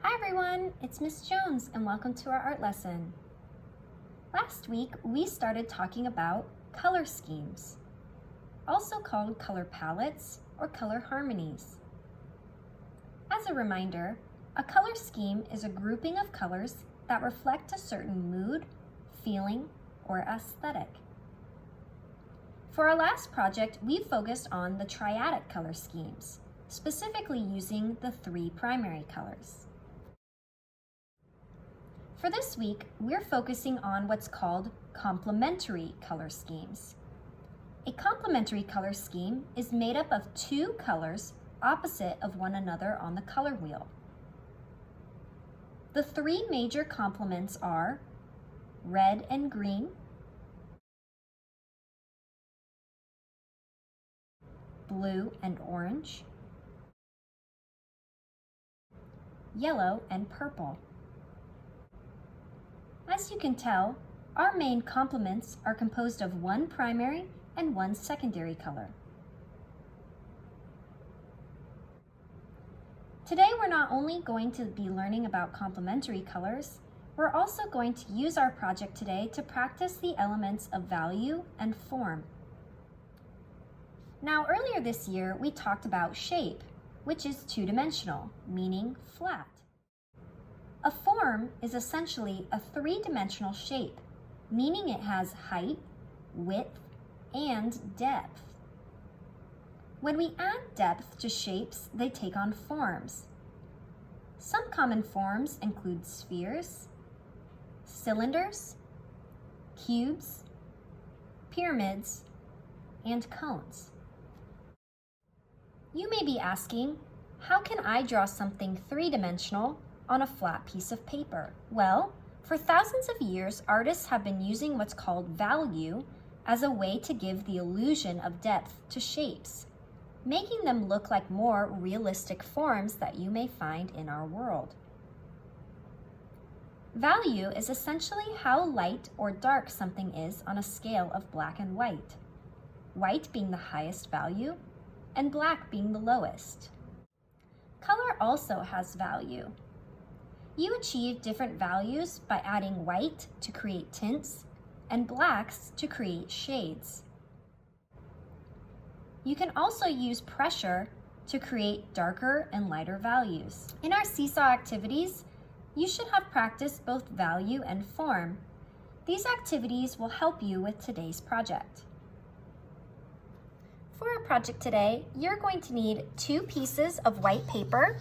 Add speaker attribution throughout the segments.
Speaker 1: Hi everyone, it's Miss Jones and welcome to our art lesson. Last week we started talking about color schemes, also called color palettes or color harmonies. As a reminder, a color scheme is a grouping of colors that reflect a certain mood, feeling, or aesthetic. For our last project, we focused on the triadic color schemes, specifically using the 3 primary colors. For this week, we're focusing on what's called complementary color schemes. A complementary color scheme is made up of 2 colors opposite of one another on the color wheel. The 3 major complements are red and green, blue and orange, yellow and purple. As you can tell, our main complements are composed of 1 primary and 1 secondary color. Today we're not only going to be learning about complementary colors, we're also going to use our project today to practice the elements of value and form. Now earlier this year we talked about shape, which is 2-dimensional, meaning flat. A form is essentially a 3-dimensional shape, meaning it has height, width, and depth. When we add depth to shapes, they take on forms. Some common forms include spheres, cylinders, cubes, pyramids, and cones. You may be asking, how can I draw something 3-dimensional on a flat piece of paper? Well, for thousands of years, artists have been using what's called value as a way to give the illusion of depth to shapes, making them look like more realistic forms that you may find in our world. Value is essentially how light or dark something is on a scale of black and white, white being the highest value and black being the lowest. Color also has value. You achieve different values by adding white to create tints and blacks to create shades. You can also use pressure to create darker and lighter values. In our seesaw activities, you should have practiced both value and form. These activities will help you with today's project. For our project today, you're going to need 2 pieces of white paper.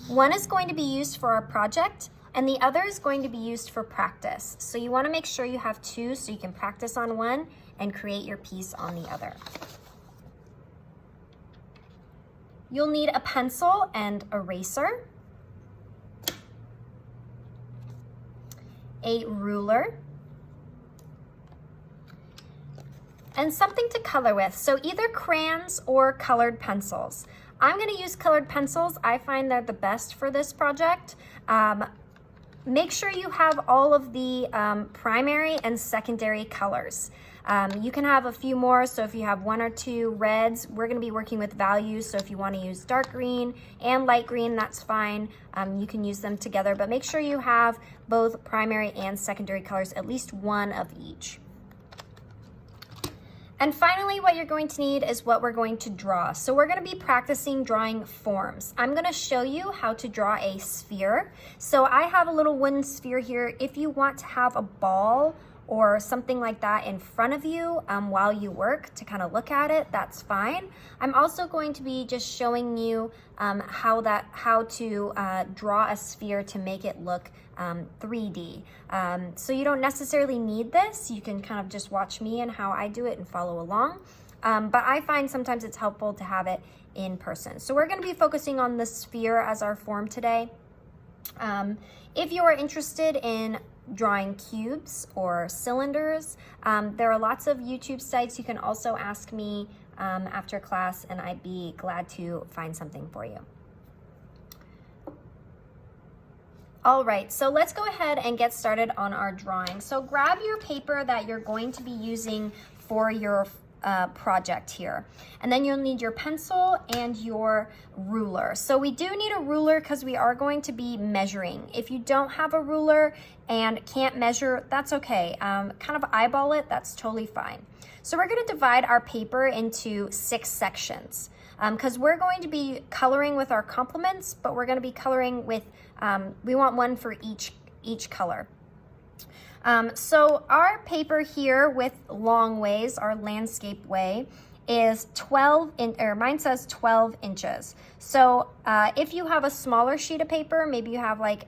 Speaker 1: One is going to be used for our project, and the other is going to be used for practice. So you want to make sure you have 2 so you can practice on one and create your piece on the other. You'll need a pencil and eraser, a ruler, and something to color with, so either crayons or colored pencils. I'm going to use colored pencils. I find they're the best for this project. Make sure you have all of the primary and secondary colors. You can have a few more, so if you have 1 or 2 reds, we're going to be working with values, so if you want to use dark green and light green, that's fine. You can use them together, but make sure you have both primary and secondary colors, at least 1 of each. And finally, what you're going to need is what we're going to draw. So we're going to be practicing drawing forms. I'm going to show you how to draw a sphere. So I have a little wooden sphere here. If you want to have a ball or something like that in front of you while you work to kind of look at it, that's fine. I'm also going to be just showing you how to draw a sphere to make it look 3D. So you don't necessarily need this. You can kind of just watch me and how I do it and follow along. But I find sometimes it's helpful to have it in person. So we're going to be focusing on the sphere as our form today. If you are interested in drawing cubes or cylinders, there are lots of YouTube sites. You can also ask me after class and I'd be glad to find something for you. All right, so let's go ahead and get started on our drawing. So grab your paper that you're going to be using for your project here. And then you'll need your pencil and your ruler. So we do need a ruler because we are going to be measuring. If you don't have a ruler and can't measure, that's okay. Kind of eyeball it, that's totally fine. So we're going to divide our paper into 6 sections because we're going to be coloring with our complements, but we're going to be coloring with, we want one for each color. So our paper here with long ways, our landscape way, is 12 or mine says 12 inches. So if you have a smaller sheet of paper, maybe you have like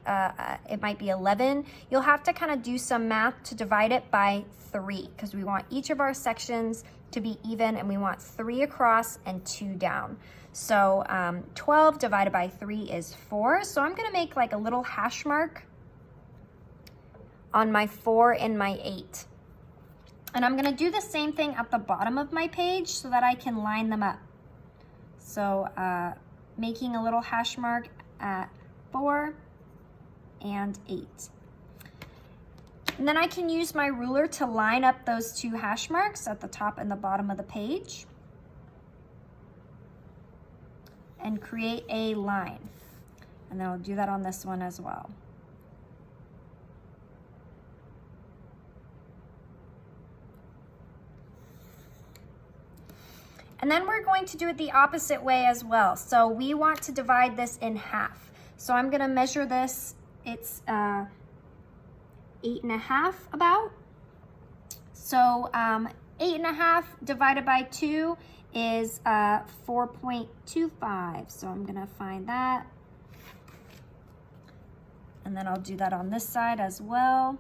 Speaker 1: it might be 11, you'll have to kind of do some math to divide it by 3 because we want each of our sections to be even, and we want 3 across and 2 down. So 12 divided by 3 is 4. So I'm gonna make like a little hash mark on my 4 and my 8. And I'm gonna do the same thing at the bottom of my page so that I can line them up. So making a little hash mark at 4 and 8. And then I can use my ruler to line up those 2 hash marks at the top and the bottom of the page and create a line. And then I'll do that on this one as well. And then we're going to do it the opposite way as well. So we want to divide this in half. So I'm gonna measure this, it's 8.5 about. So 8.5 divided by 2 is 4.25. So I'm gonna find that. And then I'll do that on this side as well.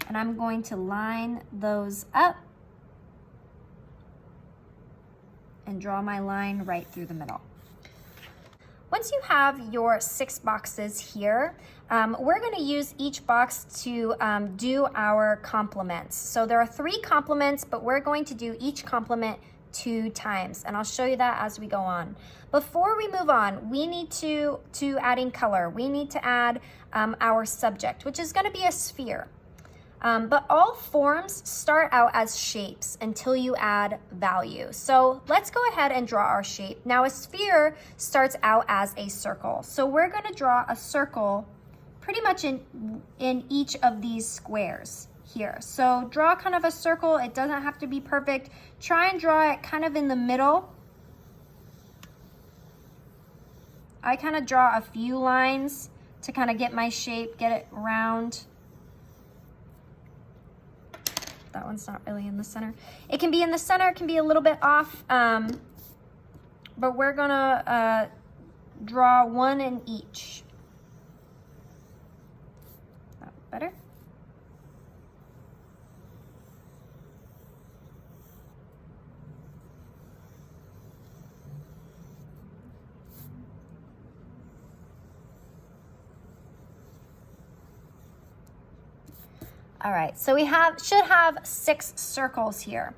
Speaker 1: And I'm going to line those up and draw my line right through the middle. Once you have your 6 boxes here, we're going to use each box to do our complements. So there are 3 complements, but we're going to do each complement 2 times, and I'll show you that as we go on. Before we move on, we need to adding color. We need to add our subject, which is going to be a sphere. But all forms start out as shapes until you add value. So let's go ahead and draw our shape. Now a sphere starts out as a circle. So we're going to draw a circle pretty much in each of these squares here. So draw kind of a circle. It doesn't have to be perfect. Try and draw it kind of in the middle. I kind of draw a few lines to kind of get my shape, get it round. That one's not really in the center. It can be in the center, it can be a little bit off, but we're gonna draw one in each. That better? All right, so we should have 6 circles here.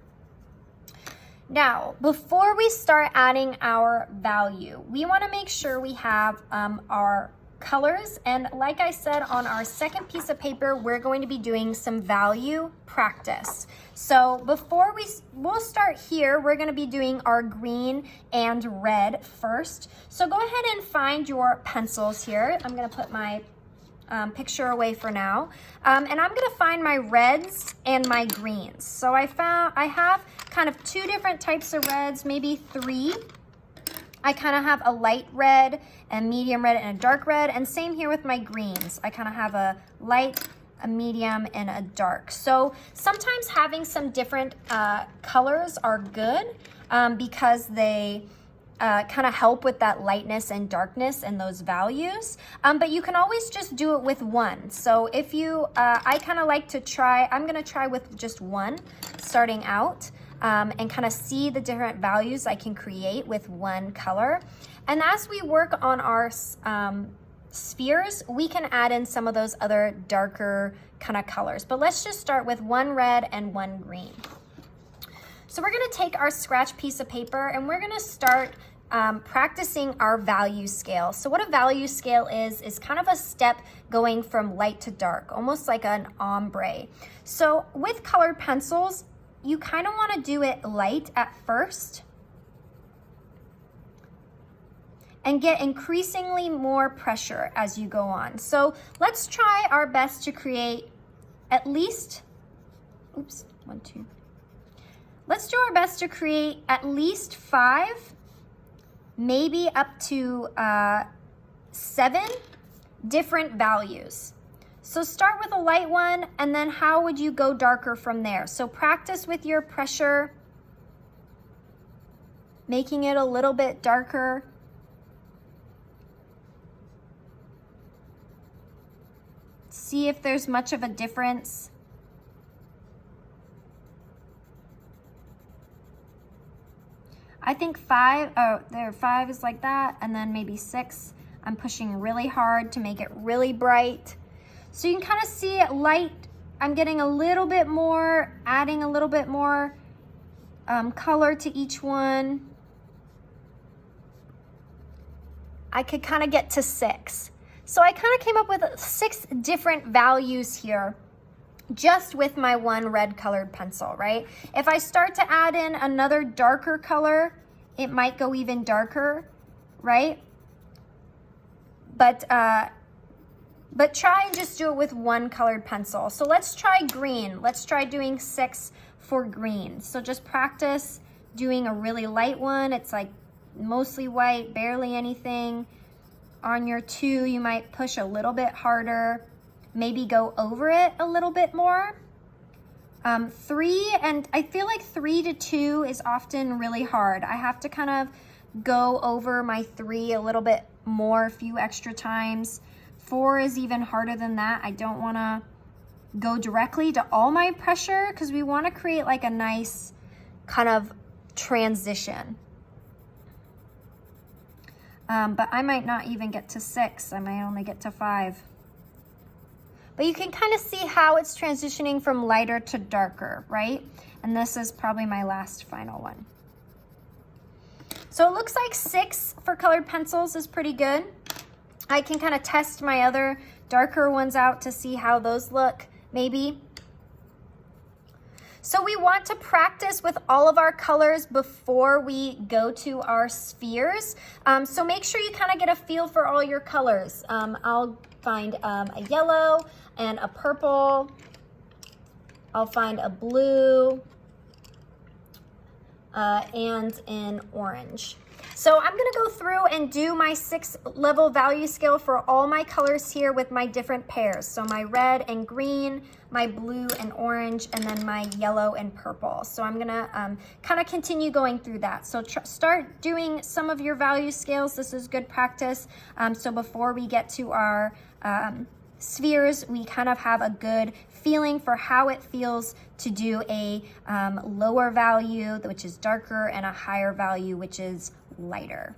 Speaker 1: Now, before we start adding our value, we want to make sure we have our colors. And like I said, on our second piece of paper, we're going to be doing some value practice. So before we'll start here, we're going to be doing our green and red first. So go ahead and find your pencils here. I'm going to put my picture away for now. And I'm gonna find my reds and my greens. So I have kind of 2 different types of reds, maybe 3. I kind of have a light red, a medium red, and a dark red. And same here with my greens. I kind of have a light, a medium, and a dark. So sometimes having some different colors are good because they kind of help with that lightness and darkness and those values. But you can always just do it with one. So if you, I kind of like to try, I'm gonna try with just one starting out and kind of see the different values I can create with one color. And as we work on our spheres, we can add in some of those other darker kind of colors. But let's just start with one red and one green. So we're gonna take our scratch piece of paper and we're gonna start practicing our value scale. So what a value scale is kind of a step going from light to dark, almost like an ombre. So with colored pencils, you kind of want to do it light at first and get increasingly more pressure as you go on. So let's try our best to create at least, oops, 1, 2. Let's do our best to create at least 5, maybe up to 7 different values. So start with a light one, and then how would you go darker from there? So practice with your pressure, making it a little bit darker. See if there's much of a difference. I think 5, there 5 is like that, and then maybe 6. I'm pushing really hard to make it really bright. So you can kind of see it light. I'm getting a little bit more, adding a little bit more color to each one. I could kind of get to 6. So I kind of came up with 6 different values here, just with my one red colored pencil, right? If I start to add in another darker color, it might go even darker, right? But try and just do it with one colored pencil. So let's try green. Let's try doing 6 for green. So just practice doing a really light one. It's like mostly white, barely anything. On your 2, you might push a little bit harder. Maybe go over it a little bit more. 3, and I feel like 3 to 2 is often really hard. I have to kind of go over my 3 a little bit more, a few extra times. 4 is even harder than that. I don't want to go directly to all my pressure because we want to create like a nice kind of transition. But I might not even get to 6. I might only get to 5. But you can kind of see how it's transitioning from lighter to darker, right? And this is probably my last final one. So it looks like 6 for colored pencils is pretty good. I can kind of test my other darker ones out to see how those look, maybe. So we want to practice with all of our colors before we go to our spheres. So make sure you kind of get a feel for all your colors. I'll find a yellow and a purple. I'll find a blue and an orange. So I'm gonna go through and do my 6 level value scale for all my colors here with my different pairs. So my red and green, my blue and orange, and then my yellow and purple. So I'm gonna kind of continue going through that. So start doing some of your value scales. This is good practice. So before we get to our spheres, we kind of have a good feeling for how it feels to do a lower value, which is darker, and a higher value, which is lighter.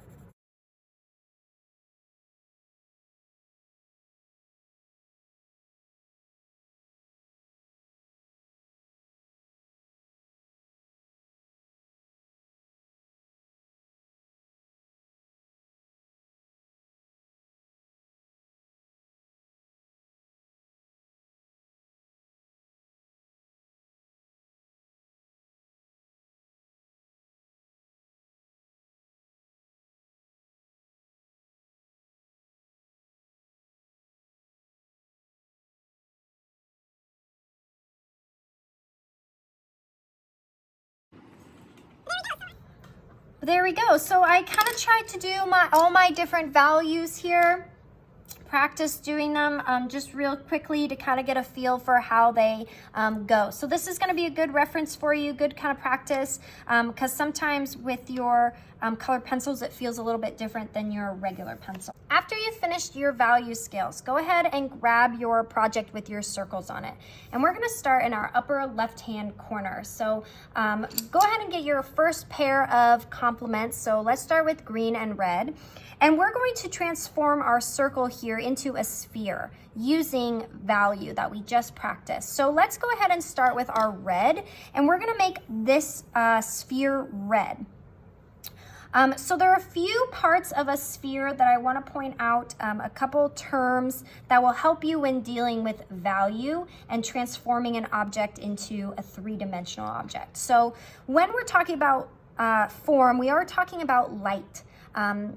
Speaker 1: There we go. So I kind of tried to do all my different values here. Practice doing them just real quickly to kind of get a feel for how they go. So this is going to be a good reference for you, good kind of practice, because sometimes with your colored pencils, it feels a little bit different than your regular pencil. After you've finished your value scales, go ahead and grab your project with your circles on it. And we're going to start in our upper left-hand corner. So go ahead and get your first pair of complements. So let's start with green and red. And we're going to transform our circle here into a sphere using value that we just practiced. So let's go ahead and start with our red, and we're gonna make this sphere red. So there are a few parts of a sphere that I want to point out, a couple terms that will help you when dealing with value and transforming an object into a three-dimensional object. So when we're talking about form, we are talking about light.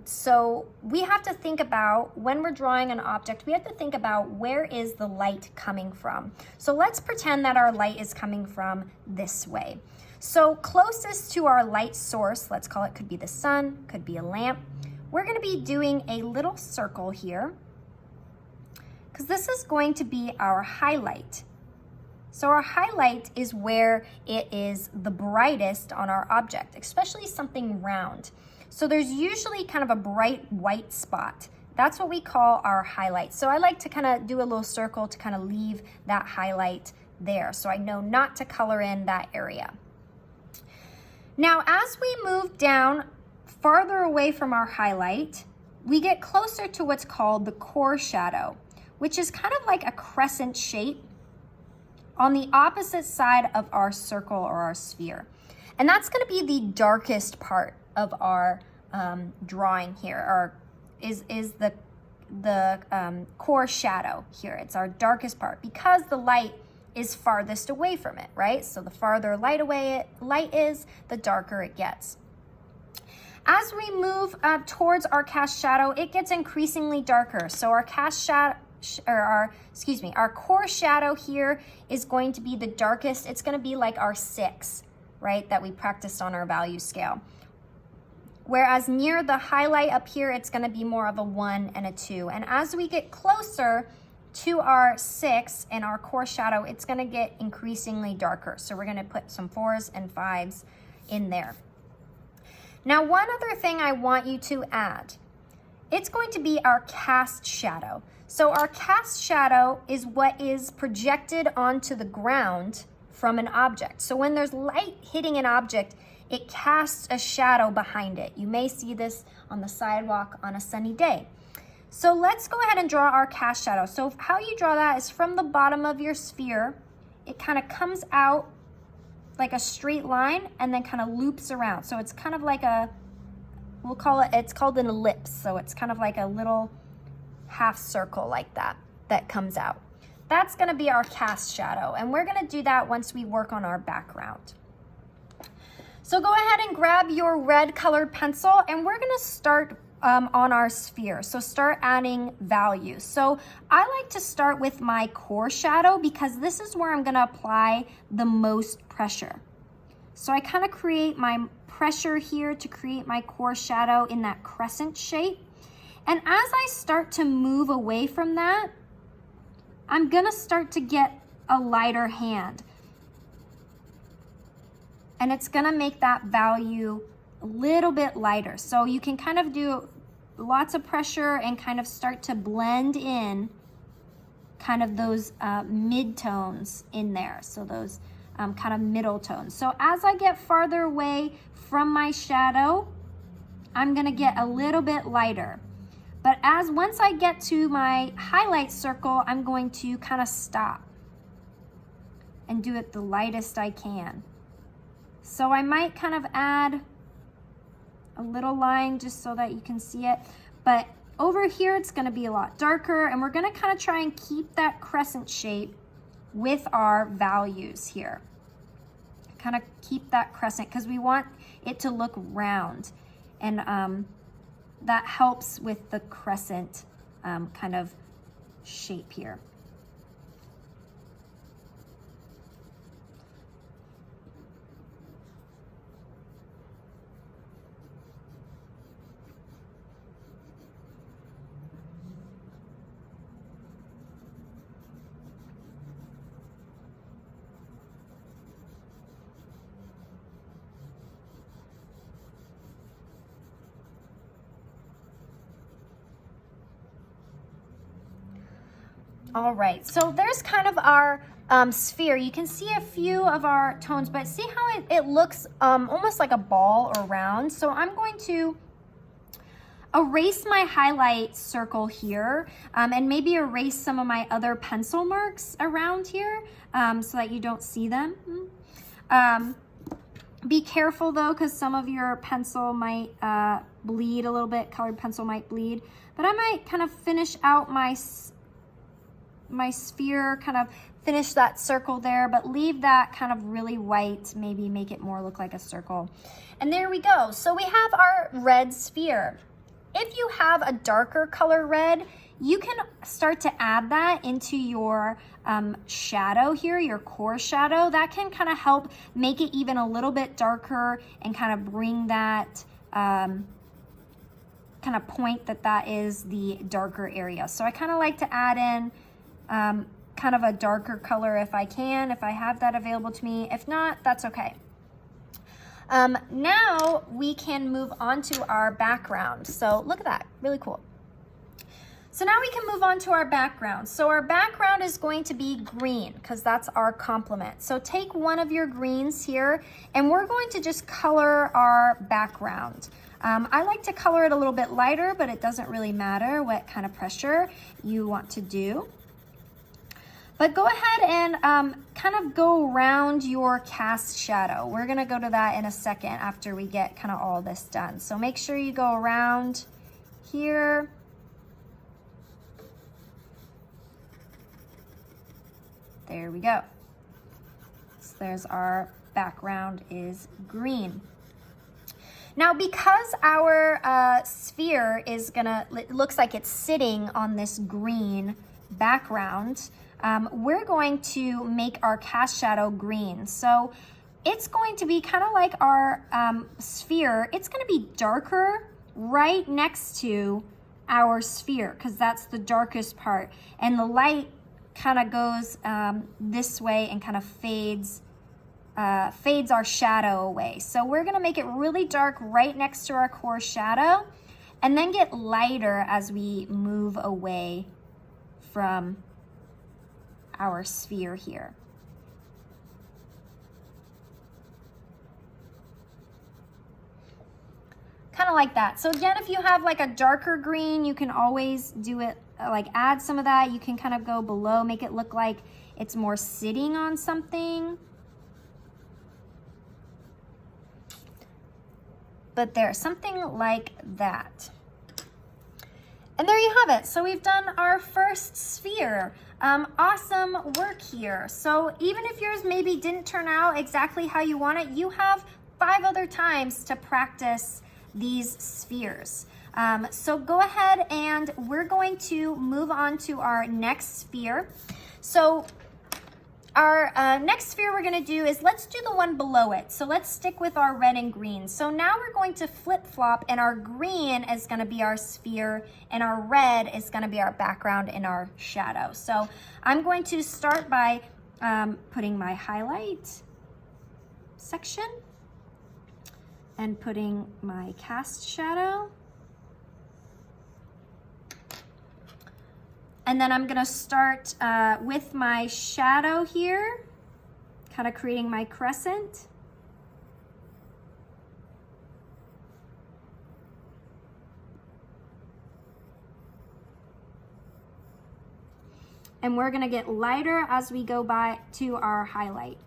Speaker 1: So we have to think about, when we're drawing an object, we have to think about where is the light coming from. So let's pretend that our light is coming from this way. So closest to our light source, let's call it, could be the sun, could be a lamp. We're going to be doing a little circle here because this is going to be our highlight. So our highlight is where it is the brightest on our object, especially something round. So there's usually kind of a bright white spot. That's what we call our highlight. So I like to kind of do a little circle to kind of leave that highlight there, so I know not to color in that area. Now, as we move down farther away from our highlight, we get closer to what's called the core shadow, which is kind of like a crescent shape on the opposite side of our circle or our sphere. And that's going to be the darkest part of our drawing here, or is the core shadow here. It's our darkest part because the light is farthest away from it, right? So the farther light is, the darker it gets. As we move towards our cast shadow, it gets increasingly darker. So our cast shadow, our core shadow here is going to be the darkest. It's going to be like our 6, right, that we practiced on our value scale. Whereas near the highlight up here, it's going to be more of a 1 and a 2. And as we get closer to our 6 and our core shadow, it's going to get increasingly darker. So we're going to put some 4s and 5s in there. Now, one other thing I want you to add, it's going to be our cast shadow. So our cast shadow is what is projected onto the ground from an object. So when there's light hitting an object, it casts a shadow behind it. You may see this on the sidewalk on a sunny day. So let's go ahead and draw our cast shadow. So how you draw that is from the bottom of your sphere, it kind of comes out like a straight line and then kind of loops around. So it's kind of like it's called an ellipse. So it's kind of like a little half circle like that comes out. That's going to be our cast shadow. And we're going to do that once we work on our background. So go ahead and grab your red colored pencil and we're going to start on our sphere. So start adding values. So I like to start with my core shadow because this is where I'm going to apply the most pressure. So I kind of create my pressure here to create my core shadow in that crescent shape. And as I start to move away from that, I'm going to start to get a lighter hand. And it's going to make that value a little bit lighter. So you can kind of do lots of pressure and kind of start to blend in kind of those mid-tones in there. So those kind of middle tones. So as I get farther away from my shadow, I'm going to get a little bit lighter. But once I get to my highlight circle, I'm going to kind of stop and do it the lightest I can. So I might kind of add a little line just so that you can see it. But over here, it's going to be a lot darker, and we're going to kind of try and keep that crescent shape with our values here. Kind of keep that crescent because we want it to look round, and that helps with the crescent kind of shape here. All right, so there's kind of our sphere. You can see a few of our tones, but see how it looks almost like a ball or round. So I'm going to erase my highlight circle here and maybe erase some of my other pencil marks around here so that you don't see them. Be careful though, because some of your pencil might bleed a little bit, colored pencil might bleed. But I might kind of finish out my sphere, kind of finish that circle there, but leave that kind of really white, maybe make it more look like a circle. And there we go. So we have our red sphere. If you have a darker color red, you can start to add that into your shadow here, your core shadow. That can kind of help make it even a little bit darker and kind of bring that kind of point that is the darker area. So I kind of like to add in kind of a darker color if I can, if I have that available to me. If not, that's okay. Now we can move on to our background. So look at that, really cool. So now we can move on to our background. So our background is going to be green because that's our complement. So take one of your greens here and we're going to just color our background. I like to color it a little bit lighter, but it doesn't really matter what kind of pressure you want to do. But go ahead and kind of go around your cast shadow. We're gonna go to that in a second after we get kind of all this done. So make sure you go around here. There we go. So there's our background is green. Now, because our sphere is it looks like it's sitting on this green background, we're going to make our cast shadow green. So it's going to be kind of like our sphere. It's going to be darker right next to our sphere because that's the darkest part. And the light kind of goes this way and kind of fades our shadow away. So we're gonna make it really dark right next to our core shadow and then get lighter as we move away from our sphere here. Kind of like that. So again, if you have like a darker green, you can always do it, like add some of that. You can kind of go below, make it look like it's more sitting on something. But there's something like that. And there you have it. So we've done our first sphere. Awesome work here. So even if yours maybe didn't turn out exactly how you want it, you have 5 other times to practice these spheres. So go ahead and we're going to move on to our next sphere. So our next sphere we're gonna do is, let's do the one below it. So let's stick with our red and green. So now we're going to flip-flop and our green is gonna be our sphere and our red is gonna be our background and our shadow. So I'm going to start by putting my highlight section and putting my cast shadow. And then I'm gonna start with my shadow here, kind of creating my crescent. And we're gonna get lighter as we go by to our highlight.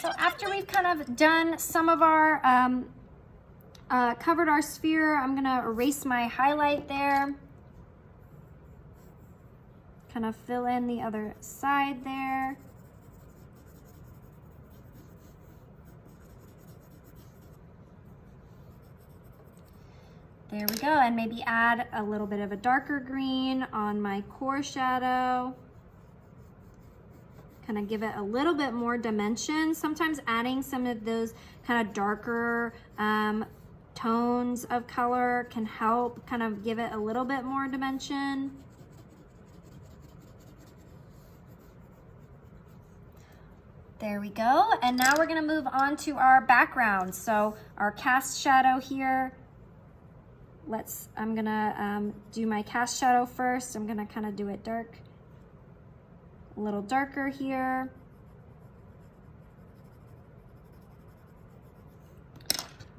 Speaker 1: So after we've kind of done some of our, covered our sphere, I'm gonna erase my highlight there. Kind of fill in the other side there. There we go, and maybe add a little bit of a darker green on my core shadow. Kind of give it a little bit more dimension. Sometimes adding some of those kind of darker tones of color can help kind of give it a little bit more dimension. There we go. And now we're gonna move on to our background. So our cast shadow here. I'm gonna do my cast shadow first. I'm gonna kind of do it dark. A little darker here.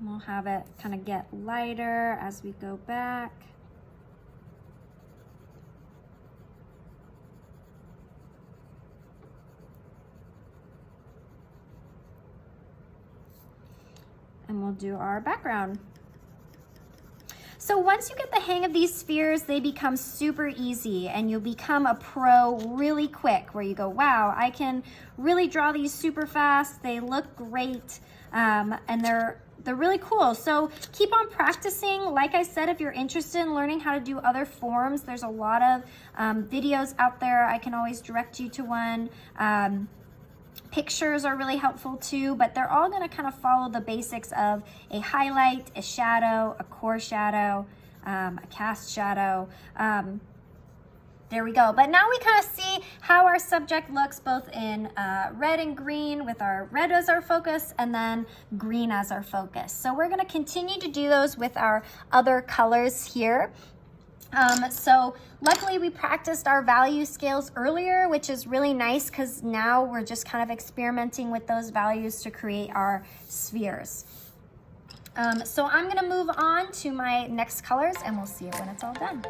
Speaker 1: We'll have it kind of get lighter as we go back. And we'll do our background. So once you get the hang of these spheres, they become super easy and you'll become a pro really quick, where you go, wow, I can really draw these super fast. They look great, and they're really cool. So keep on practicing. Like I said, if you're interested in learning how to do other forms, there's a lot of videos out there. I can always direct you to one. Pictures are really helpful too, but they're all gonna kind of follow the basics of a highlight, a shadow, a core shadow, a cast shadow. There we go. But now we kind of see how our subject looks both in red and green, with our red as our focus and then green as our focus. So we're gonna continue to do those with our other colors here. So luckily we practiced our value scales earlier, which is really nice because now we're just kind of experimenting with those values to create our spheres. So I'm gonna move on to my next colors and we'll see it when it's all done.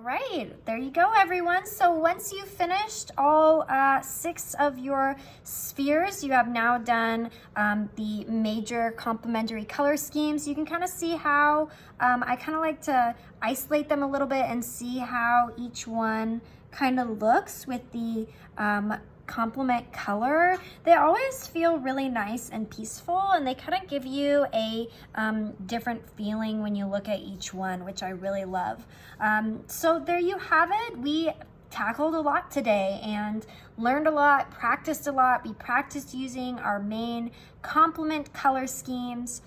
Speaker 1: right, there you go, everyone. So once you've finished all 6 of your spheres, you have now done the major complementary color schemes. You can kind of see how I kind of like to isolate them a little bit and see how each one kind of looks with the complement color, they always feel really nice and peaceful, and they kind of give you a different feeling when you look at each one, which I really love. So there you have it. We tackled a lot today and learned a lot, practiced a lot. We practiced using our main complement color schemes.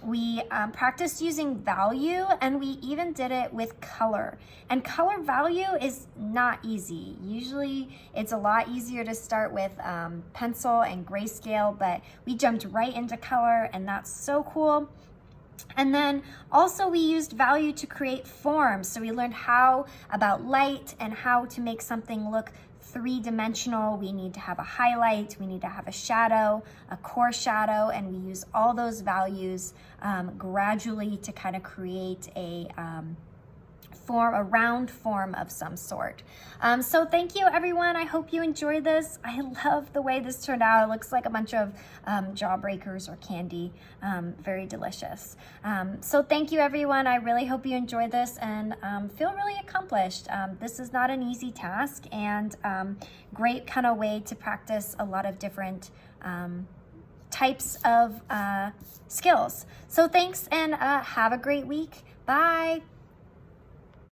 Speaker 1: We practiced using value, and we even did it with color. And color value is not easy. Usually it's a lot easier to start with pencil and grayscale, but we jumped right into color, and that's so cool. And then also we used value to create forms. So we learned how about light and how to make something look three-dimensional. We need to have a highlight, we need to have a shadow, a core shadow, and we use all those values gradually to kind of create a round form of some sort. So thank you, everyone. I hope you enjoyed this. I love the way this turned out. It looks like a bunch of jawbreakers or candy. Very delicious. So thank you, everyone. I really hope you enjoyed this and feel really accomplished. This is not an easy task, and great kind of way to practice a lot of different types of skills. So thanks, and have a great week. Bye.